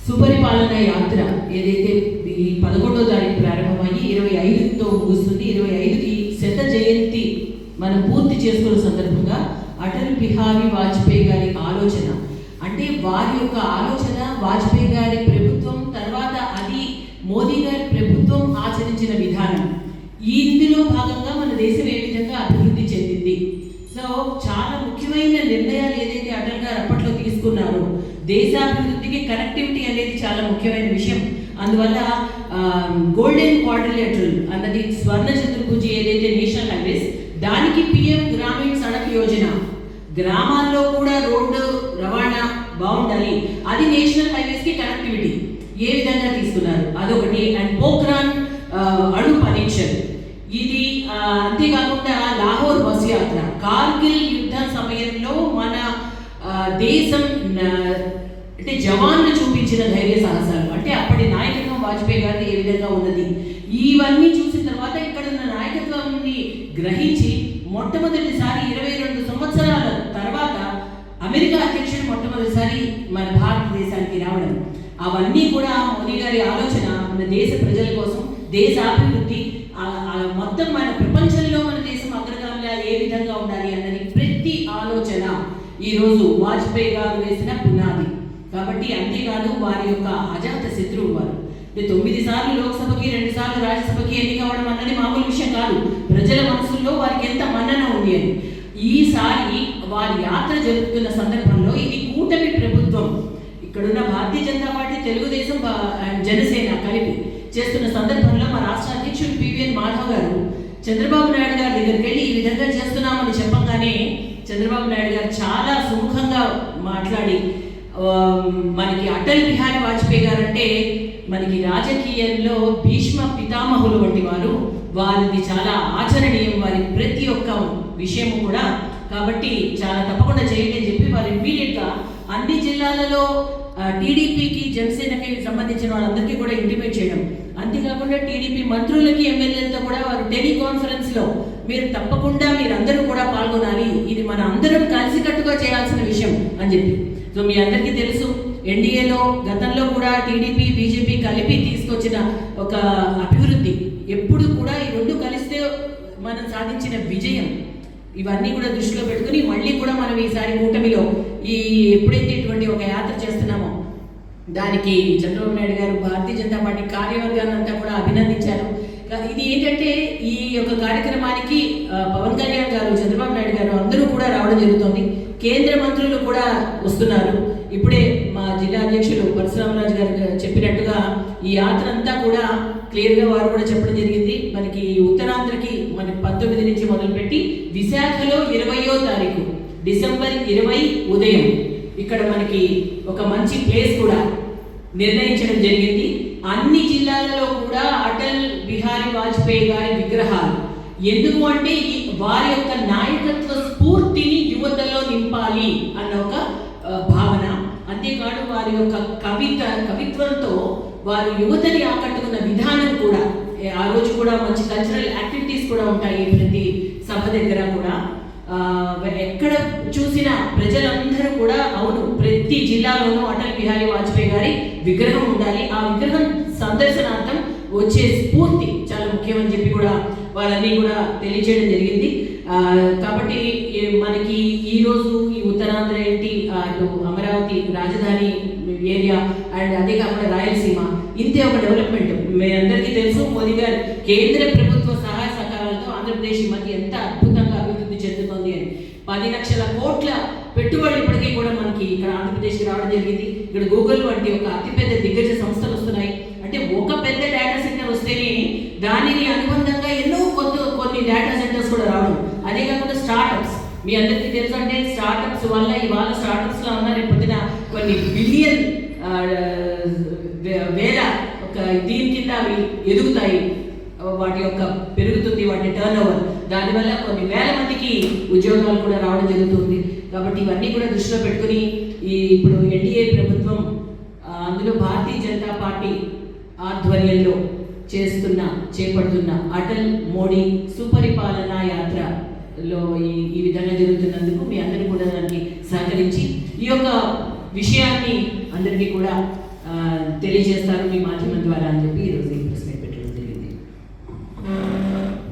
సుపరిపాలన యాత్ర ఏదైతే ఈ 11వ తారీఖు ప్రారంభమయ్యి 25తో ముగుస్తుంది. 25కి శత జయంతి మనం పూర్తి చేసుకున్న సందర్భంగా అటల్ బిహారీ వాజ్పేయి గారి ఆలోచన, అంటే వారి యొక్క ఆలోచన, వాజ్పేయి గారి ప్రభుత్వం తర్వాత అది మోదీ గారి ప్రభుత్వం ఆచరించిన విధానం, ఇందులో భాగంగా మన దేశం ఏ విధంగా అభివృద్ధి చెందింది. సో చాలా ముఖ్యమైన నిర్ణయాలు ఏదైతే అటల్ గారు అప్పట్లో తీసుకున్నారో, దేశాభివృద్ధికి కనెక్టివిటీ అనేది చాలా ముఖ్యమైన విషయం. అందువల్ల గోల్డెన్ క్వాడ్రిలేటరల్ అన్నది స్వర్ణ చతుర్భుజి ఏదైతే నేషనల్ హైవేస్, దానికి పిఎం గ్రామీణ సడక్ యోజన, గ్రామాల్లో కూడా రోడ్డు రవాణా బాగుండాలి, అది నేషనల్ హైవేస్ కి కనెక్టివిటీ ఏ విధంగా తీసుకున్నారు అదొకటి. అండ్ పోఖ్రాన్ అణు పరీక్షలు, ఇది అంతేకాకుండా లాహోర్ బస్ యాత్ర, కార్గిల్ యుద్ధ సమయంలో మన దేశం అంటే జవాన్లు చూపించిన ధైర్య సాహసాలు, అంటే అప్పటి నాయకత్వం వాజ్పేయి గారిది ఏ విధంగా ఉన్నది, ఇవన్నీ చూసిన తర్వాత ఇక్కడ ఉన్న నాయకత్వాన్ని గ్రహించి మొట్టమొదటిసారి 22 సంవత్సరాల తర్వాత అమెరికా అధ్యక్షుడు మొట్టమొదటిసారి మన భారతదేశానికి రావడం, అవన్నీ కూడా మోదీ గారి ఆలోచన మన దేశ ప్రజల కోసం, దేశ అభివృద్ధి, మొత్తం మన ప్రపంచంలో మన దేశం అగ్రగామిగా ఏ విధంగా ఉండాలి అన్నది ప్రతి ఆలోచన ఈరోజు వాజ్పేయి గారు వేసిన పునాది. కాబట్టి అంతేకాదు వారి యొక్క అజాత శత్రువు వారు, 9 సార్లు లోక్సభకి 2 సార్లు రాజ్యసభకి ఎన్నికవడం అన్నది మామూలు విషయం కాదు. ప్రజల మనసుల్లో వారికి ఎంత మన్నన ఉంది అని. ఈసారి వారి యాత్ర జరుపుతున్న సందర్భంలో ఇది కూటమి ప్రభుత్వం, ఇక్కడున్న భారతీయ జనతా పార్టీ, తెలుగుదేశం, జనసేన కలిపి చేస్తున్న సందర్భంలో మా రాష్ట్ర అధ్యక్షుడు పివిఎన్ మాధవ్ గారు చంద్రబాబు నాయుడు గారి దగ్గరికి వెళ్ళి ఈ విధంగా చేస్తున్నామని చెప్పగానే చంద్రబాబు నాయుడు గారు చాలా సుముఖంగా మాట్లాడి, మనకి అటల్ బిహారీ వాజ్పేయి గారు అంటే మనకి రాజకీయంలో భీష్మ పితామహులు వంటి వారు, వారిది చాలా ఆచరణీయం వారి ప్రతి ఒక్క విషయము కూడా, కాబట్టి చాలా తప్పకుండా చేయండి అని చెప్పి వారు ఇమ్మీడియట్గా అన్ని జిల్లాలలో టీడీపీకి, జనసేనకి సంబంధించిన వాళ్ళందరికీ కూడా ఇంటిమేట్ చేయడం, అంతేకాకుండా టీడీపీ మంత్రులకి, ఎమ్మెల్యేలతో కూడా వారు టెలికాన్ఫరెన్స్లో మీరు తప్పకుండా మీరందరూ కూడా పాల్గొనాలి, ఇది మన అందరం కలిసికట్టుగా చేయాల్సిన విషయం అని చెప్పి. సో మీ అందరికీ తెలుసు, ఎన్డీఏలో గతంలో కూడా టీడీపీ, బీజేపీ కలిపి తీసుకొచ్చిన ఒక అభివృద్ధి, ఎప్పుడు కూడా ఈ రెండు కలిస్తే మనం సాధించిన విజయం, ఇవన్నీ కూడా దృష్టిలో పెట్టుకుని మళ్ళీ కూడా మనం ఈసారి కూటమిలో ఎప్పుడైతే ఇటువంటి ఒక యాత్ర చేస్తున్నామో దానికి చంద్రబాబు నాయుడు గారు భారతీయ జనతా పార్టీ కార్యవర్గాన్ని అంతా కూడా అభినందించారు. ఇది ఏంటంటే ఈ యొక్క కార్యక్రమానికి పవన్ కళ్యాణ్ గారు, చంద్రబాబు నాయుడు గారు అందరూ కూడా రావడం జరుగుతుంది. కేంద్ర మంత్రులు కూడా వస్తున్నారు. ఇప్పుడే మా జిల్లా అధ్యక్షులు పరశురామరాజు గారు చెప్పినట్టుగా ఈ యాత్ర అంతా కూడా క్లియర్గా వారు కూడా చెప్పడం జరిగింది. మనకి ఉత్తరాంధ్రకి మనకి 19 నుంచి మొదలుపెట్టి విశాఖలో 20వ తారీఖు డిసెంబర్ 20 ఉదయం ఇక్కడ మనకి ఒక మంచి ప్లేస్ కూడా నిర్ణయించడం జరిగింది. అన్ని జిల్లాలలో కూడా అటల్ బిహారీ వాజ్పేయి గారి విగ్రహాలు, ఎందుకు అంటే వారి యొక్క నాయకత్వ స్ఫూర్తిని యువతలో నింపాలి అన్న ఒక భావన, అంతేకాదు వారి యొక్క కవిత్వంతో వారు యువతని ఆకట్టుకున్న విధానం కూడా, ఆ రోజు కూడా మంచి కల్చరల్ యాక్టివిటీస్ కూడా ఉంటాయి ప్రతి సభ దగ్గర కూడా. ఎక్కడ చూసినా ప్రజలందరూ కూడా అవును ప్రతి జిల్లాలోనూ అటల్ బిహారీ వాజ్పేయి గారి విగ్రహం ఉండాలి, ఆ విగ్రహం సందర్శనార్థం వచ్చే స్ఫూర్తి చాలా ముఖ్యమని చెప్పి కూడా వాళ్ళన్నీ కూడా తెలియజేయడం జరిగింది. కాబట్టి మనకి ఈరోజు ఈ ఉత్తరాంధ్ర ఏంటి, అటు అమరావతి రాజధాని ఏరియా అండ్ అదే కాకుండా రాయలసీమ, ఇంతే ఒక డెవలప్మెంట్. మీ అందరికీ తెలుసు మోదీ గారు కేంద్ర ప్రభుత్వ సహాయ సహకారాలతో ఆంధ్రప్రదేశ్ ఈ మధ్య ఎంత అద్భుతంగా అభివృద్ధి చెందుతుంది అని 10 లక్షల కోట్ల పెట్టుబడులు ఇప్పటికీ కూడా మనకి ఇక్కడ ఆంధ్రప్రదేశ్కి రావడం జరిగింది. ఇక్కడ గూగుల్ వంటి ఒక అతిపెద్ద దిగ్గజ సంస్థలు వస్తున్నాయి. అంటే ఒక పెద్ద డేటా సెంటర్ వస్తేనే దానిని అనుబంధంగా ఎన్నో కొన్ని డేటా సెంటర్స్ కూడా రావడం, అదే కాకుండా స్టార్టప్స్. మీ అందరికీ తెలుసు అంటే స్టార్టప్స్ వల్ల ఇవాళ స్టార్టప్స్లో ఉన్న రేపు పొద్దున కొన్ని బిలియన్ వేల ఒక దీని కింద అవి ఎదుగుతాయి, వాటి యొక్క పెరుగుతుంది వాటి టర్న్ ఓవర్, దానివల్ల కొన్ని వేల మందికి ఉద్యోగాలు కూడా రావడం జరుగుతుంది. కాబట్టి ఇవన్నీ కూడా దృష్టిలో పెట్టుకుని ఇప్పుడు ఎన్డీఏ ప్రభుత్వం, అందులో భారతీయ జనతా పార్టీ ఆధ్వర్యంలో చేపడుతున్న అటల్ మోడీ సుపరిపాలన యాత్రలో ఈ విధంగా జరుగుతున్నందుకు మీ అందరూ కూడా దానికి సహకరించి ఈ యొక్క విషయాన్ని అందరికీ కూడా తెలియజేస్తారు మీ మాధ్యమం ద్వారా.